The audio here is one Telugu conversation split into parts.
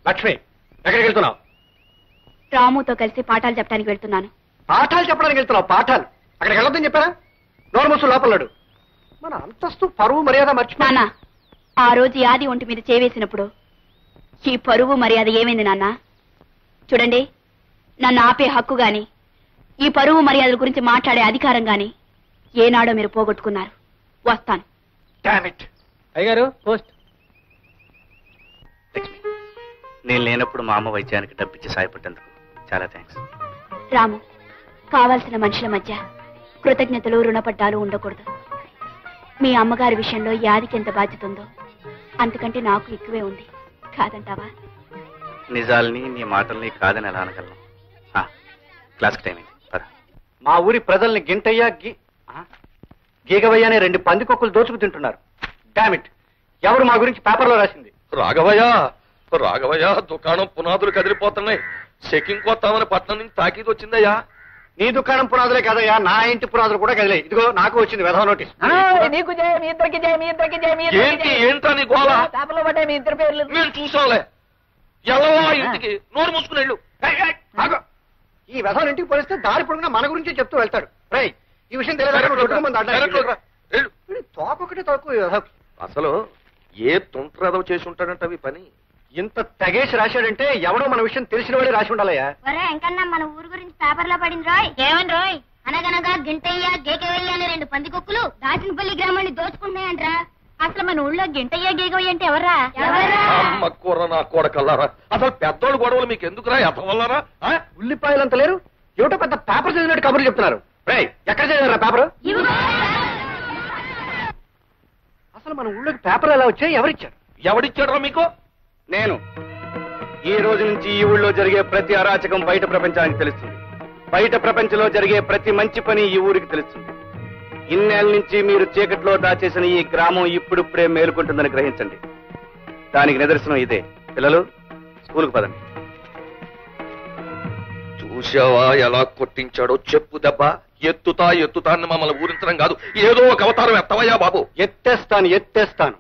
లక్ష్మి, ఎక్కడికి వెళ్తున్నావు? రాముతో కలిసి పాఠాలు చెప్పడానికి వెళ్తున్నాను. పాఠాలు చెప్పడానికి వెళ్తున్నావు? పాఠాలు అక్కడికి వెళ్ళొద్దని చెప్పారా? నోరు మూసు లోపలడు. మన అంతస్తు పరువు మర్యాద మర్చిపోయి. నాన్న, ఆ రోజు యాది ఒంటి మీద చేవేసినప్పుడు ఈ పరువు మర్యాద ఏమైంది నాన్న? చూడండి, నన్ను ఆపే హక్కు గాని ఈ పరువు మర్యాదల గురించి మాట్లాడే అధికారం గాని ఏనాడో మీరు పోగొట్టుకున్నారు. వస్తాను. అయ్యగారు పోస్ట్. లక్ష్మి, నేను లేనప్పుడు మా అమ్మ వైద్యానికి డబ్బిచ్చి సాయపడ్డందుకు చాలా థ్యాంక్స్. రాము, కావాల్సిన మనుషుల మధ్య కృతజ్ఞతలు రుణపడ్డాలు ఉండకూడదు. మీ అమ్మగారి విషయంలో యాదికి ఎంత బాధ్యత ఉందో అంతకంటే నాకు ఎక్కువే ఉంది. కాదంటావా? నిజాల్ని నీ మాటల్ని కాదని ఎలా అనగలను? క్లాస్కి టైం అయింది, పద. మా ఊరి ప్రజల్ని గింటయ్యా గీగవయ్య అనే 2 పందికొక్కులు దోచుకు తింటున్నారు. డామిట్, ఎవరు మా గురించి పేపర్లో రాసింది? రాఘవయ్య దుకాణం పునాదులు కదిలిపోతున్నాయి. చెకింగ్ కొత్తామని పట్నం నుంచి తాకీదు వచ్చిందయ్యా. నీ దుకాణం పునాదులే కదయ్యా, నా ఇంటి పునాదులు కూడా కదిలే. ఇదిగో నాకు వచ్చింది వెధవ నోటీస్. ఏంటా నీ గోళ? మేము చూసాంలే. ఎలా ఇంటికి నోరు మూసుకుని వెళ్ళు. ఈ వెధవ ఇంటికి పోలిస్తే దారి పొడుగునా మన గురించే చెప్తూ వెళ్తాడు. రై, ఈ విషయం తెలియదు. తోకొకటి తక్కువ. అసలు ఏ తుంట్రదవ చేసి ఉంటాడంట ఈ పని. ఇంత తెగేసి రాశాడంటే ఎవడో మన విషయం తెలిసిన వాడే రాసి ఉండాలయ్యా. ఎంకన్నా మన ఊరు గురించి పేపర్లో పడింది రోయ్. ఏమని రోయ్? అనగనగా గింటయ్య గేకవయ్య అనే 2 పందికొక్కులు దాచినపల్లి గ్రామాన్ని దోచుకుంటున్నాయంట్రా. అసలు మన ఊళ్ళో గింటయ్య గేకవయ్య అంటే ఎవర్రా? అమ్మ కూర నా కొడకల్లారా. అసలు పెద్దోళ్ళు గొడవలు మీకు ఎందుకురా? ఎదవల్లారా? ఉల్లిపాయలంత లేరు, ఏమిటో పెద్ద పేపర్ చదివినట్టు కబుర్లు చెప్తున్నారు. రై, ఎక్కడ చదివారా పేపర్? అసలు మన ఊళ్ళోకి పేపర్లు ఎలా వచ్చాయి? ఎవరిచ్చారు? ఎవడిచ్చాడరా మీకు? నేను. ఈ రోజు నుంచి ఈ ఊళ్ళో జరిగే ప్రతి అరాచకం బయట ప్రపంచానికి తెలుస్తుంది. బయట ప్రపంచంలో జరిగే ప్రతి మంచి పని ఈ ఊరికి తెలుస్తుంది. ఇన్నేళ్ల నుంచి మీరు చీకట్లో దాచేసిన ఈ గ్రామం ఇప్పుడిప్పుడే మేలుకుంటుందని గ్రహించండి. దానికి నిదర్శనం ఇదే. పిల్లలు, స్కూల్కి పదండి. చూసావా ఎలా కొట్టించాడో? చెప్పు దెబ్బ. ఎత్తుతా అని మమ్మల్ని ఊరించడం కాదు, ఏదో ఒక అవతారం ఎత్తవయ్యా బాబు. ఎత్తేస్తాను.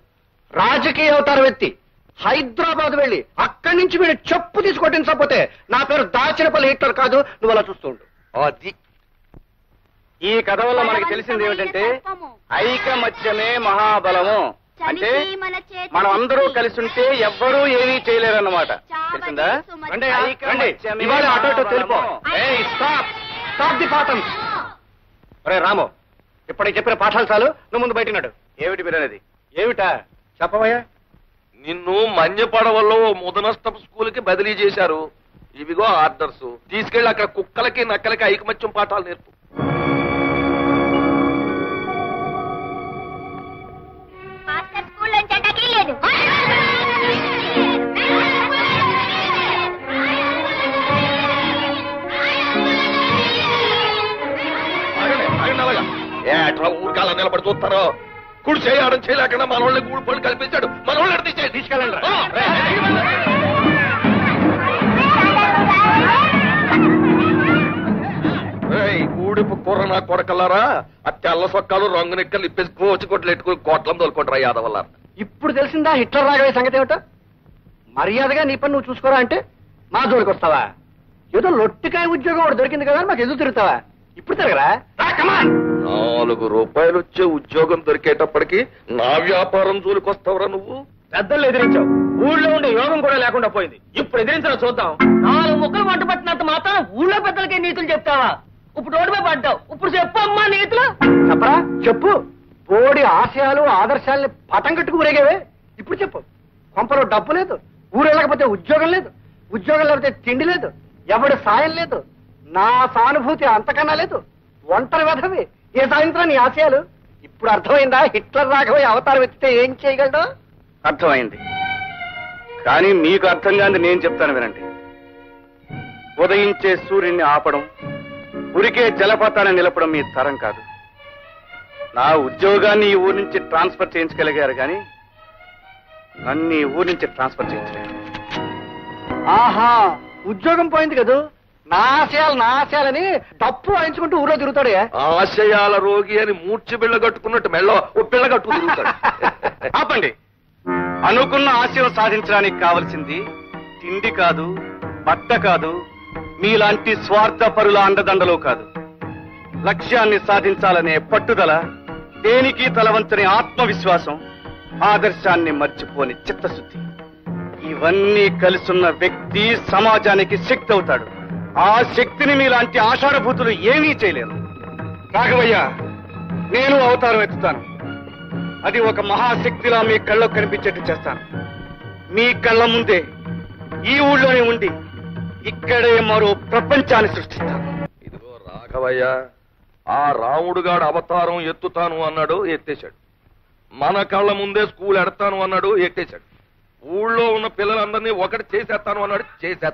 రాజకీయ అవతారం ఎత్తి హైదరాబాద్ వెళ్ళి అక్కడి నుంచి వీడు చెప్పు తీసుకొట్టించకపోతే నా పేరు దాచినపల్లి హిట్లర్ కాదు. నువ్వు అలా చూస్తూ ఉండు. అది ఈ కథ వల్ల మనకి తెలిసింది ఏమిటంటే ఐకమత్యమే మహాబలము. అంటే మనం అందరూ కలిసి ఉంటే ఎవ్వరూ ఏమీ చేయలేరన్నమాట. తెలిసిందా? ఇవాళ అటో తెలిపో. రే రాము, ఇప్పటికి చెప్పిన పాఠాలు చాలు. నువ్వు ముందు బయటన్నాడు. ఏమిటి మీరనేది? ఏమిటా చెప్పవయ్యా? నిన్ను మన్యపడవల్లో ముదనష్టపు స్కూల్ కి బదిలీ చేశారు. ఇవిగో ఆర్డర్స్. తీసుకెళ్లి అక్కడ కుక్కలకి నక్కలకి ఐకమత్యం పాఠాలు నేర్పు. అట్లా ఊరికాల నిలబడి చూస్తారో? కుడి చేయడం చేయలేకుండా మన వాళ్ళని గూడు పళ్ళు కల్పించాడు. మన వాళ్ళని తీసుకెళ్ళండి. ఊడిపు కూర నా కొడకల్లారా. ఆ తెల్ల సొక్కాలు రంగు నెక్కలు ఇప్పేసి కోచి కొట్లు ఎట్టుకుని కోట్లం తోలుకుంటారా యాదవల్ల. ఇప్పుడు తెలిసిందా హిట్లర్ రాగవే సంగతి ఏమిటో? మర్యాదగా నీ పని నువ్వు చూసుకోరా అంటే మా జోలికి వస్తావా? ఏదో లొట్టికాయ ఉద్యోగం ఒకటి దొరికింది కదా మాకు ఎదురు తిరుగుతావా? ఇప్పుడు తిరగరా? 4 రూపాయలు వచ్చే ఉద్యోగం దొరికేటప్పటికి నా వ్యాపారం జోలికొస్తావురా నువ్వు? పెద్దలు ఎదిరించావు, ఊళ్ళో ఉండే యోగం కూడా లేకుండా పోయింది. ఇప్పుడు ఎదిరించడం చూద్దాం. 4 ముక్కలు వంట పట్టినంత మాత్రం ఊళ్ళో పెద్దలకే నీతులు చెప్తావా? ఇప్పుడు ఓడిపోయి పడ్డావు, ఇప్పుడు చెప్పు అమ్మా నీతులు. చెప్పరా? చెప్పు. బోడి ఆశయాలు ఆదర్శాలని పటం కట్టుకు ఊరేగేవే. ఇప్పుడు చెప్పు. కొంపలో డబ్బు లేదు, ఊరు వెళ్ళకపోతే ఉద్యోగం లేదు, ఉద్యోగం లేకపోతే తిండి లేదు, ఎవడి సాయం లేదు, నా సానుభూతి అంతకన్నా లేదు, ఒంటరి వెధవి. ఏ సాయంత్రం నీ ఆశయాలు? ఇప్పుడు అర్థమైందా హిట్లర్ రాఘవయ్య అవతారం ఎత్తితే ఏం చేయగలడు? అర్థమైంది. కానీ మీకు అర్థం కాని నేను చెప్తాను వినండి. ఉదయించే సూర్యుడిని ఆపడం, ఉరికే జలపాతాన్ని నిలపడం మీ తరం కాదు. నా ఉద్యోగాన్ని ఈ ఊరి నుంచి ట్రాన్స్ఫర్ చేయించగలిగారు కానీ నన్ను ఈ ఊరి నుంచి ట్రాన్స్ఫర్ చేయించలేరు. ఆహా, ఉద్యోగం పోయింది కదా, నా ఆశయాలని డప్పు వాయించుకుంటూ ఊళ్ళో తిరుగుతాడే. ఆశయాల రోగి అని మూర్చి బిళ్ళ కట్టుకున్నట్టు మెళ్ళ ఓ పిల్ల కట్టుకు తిరుగుతాడు. ఆపండి. అనుకున్న ఆశయం సాధించడానికి కావలసింది తిండి కాదు, బట్ట కాదు, మీలాంటి స్వార్థపరుల అండదండలు కాదు. లక్ష్యాన్ని సాధించాలనే పట్టుదల, దేనికి తలవంచని ఆత్మవిశ్వాసం, ఆదర్శాన్ని మర్చిపోని చిత్తశుద్ధి, ఇవన్నీ కలిసున్న వ్యక్తి సమాజానికి శక్తి అవుతాడు. ఆ శక్తిని మీలాంటి ఆషాఢభూతులు ఏమీ చేయలేరు. రాఘవయ్య, నేను అవతారం ఎత్తుతాను. అది ఒక మహాశక్తిలా మీ కళ్ళకు కనిపించేట్టు చేస్తాను. మీ కళ్ళ ముందే ఈ ఊళ్ళోనే ఉండి ఇక్కడే మరో ప్రపంచాన్ని సృష్టిస్తాను. ఇదిగో రాఘవయ్య, ఆ రాముడుగాడు అవతారం ఎత్తుతాను అన్నాడు, ఎత్తేశాడు. మన కళ్ళ ముందే స్కూల్ ఎడతాను అన్నాడు, ఎట్టేశాడు. ఊళ్ళో ఉన్న పిల్లలందరినీ ఒకటి చేసేస్తాను అన్నాడు, చేసేస్తాడు.